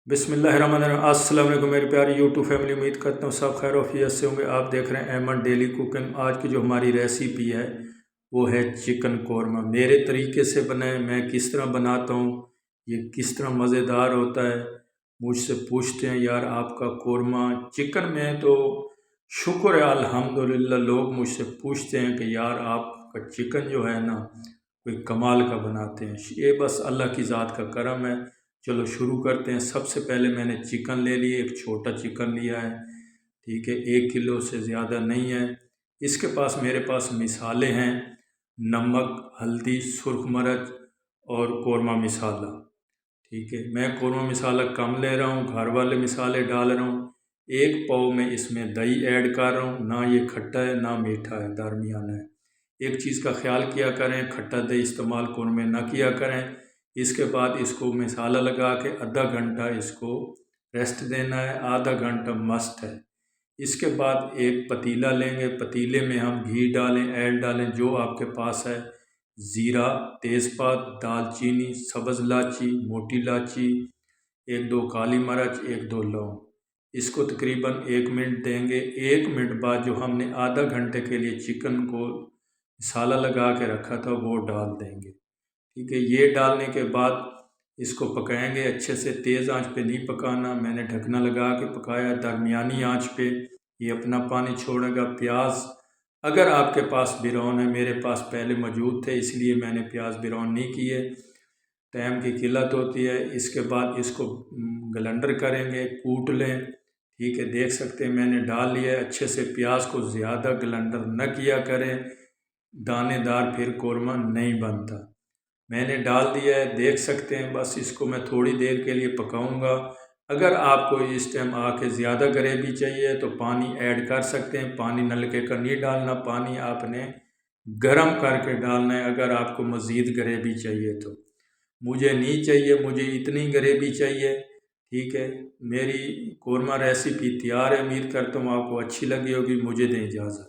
बिस्मिल्लाहिर्रहमानिर्रहीम। अस्सलाम वालेकुम मेरे प्यारी यूट्यूब फैमिली, उम्मीद करता हूँ सब खैर ऑफियत से होंगे। आप देख रहे हैं अहमद डेली कुकिंग। आज की जो हमारी रेसिपी है वो है चिकन कौरमा। मेरे तरीके से बनाए, मैं किस तरह बनाता हूँ, ये किस तरह मज़ेदार होता है। मुझसे पूछते हैं यार आपका कौरमा चिकन में तो शुक्र है अल्हम्दुलिल्लाह, लोग मुझसे पूछते हैं कि यार आपका चिकन जो है ना कोई कमाल का बनाते हैं। ये बस अल्लाह की ज़ात का करम है। चलो शुरू करते हैं। सबसे पहले मैंने चिकन ले लिए, एक छोटा चिकन लिया है, ठीक है, 1 किलो से ज़्यादा नहीं है। इसके पास मेरे पास मिसाले हैं, नमक, हल्दी, सुर्ख मिर्च और कौरमा मसाला, ठीक है। मैं कौरमा मसाला कम ले रहा हूँ, घर वाले मसाले डाल रहा हूँ। 1 पाव में इसमें दही ऐड कर रहा हूँ, ना ये खट्टा है ना मीठा है, दरमियाना है। एक चीज़ का ख्याल किया करें, खट्टा दही इस्तेमाल कौरमे ना किया करें। इसके बाद इसको मसाला लगा के आधा घंटा इसको रेस्ट देना है, आधा घंटा मस्ट है। इसके बाद एक पतीला लेंगे, पतीले में हम घी डालें, ऐड डालें जो आपके पास है, ज़ीरा, तेज़पात, दालचीनी, सब्ज़ इलायची, मोटी इलायची, 1-2 काली मिर्च, 1-2 लौंग। इसको तकरीबन 1 मिनट देंगे। 1 मिनट बाद जो हमने आधा घंटे के लिए चिकन को मसाला लगा के रखा था वो डाल देंगे, ठीक है। ये डालने के बाद इसको पकाएंगे अच्छे से। तेज़ आंच पे नहीं पकाना, मैंने ढकना लगा के पकाया, दरमियानी आंच पे। ये अपना पानी छोड़ेगा। प्याज अगर आपके पास बिरौन है, मेरे पास पहले मौजूद थे इसलिए मैंने प्याज बिरौन नहीं किए, टाइम की किल्लत होती है। इसके बाद इसको ग्राइंडर करेंगे, कूट लें, ठीक है। देख सकते हैं मैंने डाल लिया है अच्छे से। प्याज को ज़्यादा ग्राइंडर न किया करें, दानेदार फिर कौरमा नहीं बनता। मैंने डाल दिया है, देख सकते हैं। बस इसको मैं थोड़ी देर के लिए पकाऊंगा। अगर आपको इस टाइम आके ज़्यादा ग्रेवी चाहिए तो पानी ऐड कर सकते हैं। पानी नलके का नहीं डालना, पानी आपने गरम करके डालना है अगर आपको मज़ीद ग्रेवी चाहिए तो। मुझे नहीं चाहिए, मुझे इतनी ग्रेवी चाहिए, ठीक है। मेरी कौरमा रेसिपी तैयार है, उम्मीद करता हूँ आपको अच्छी लगी होगी। मुझे दें इजाज़त।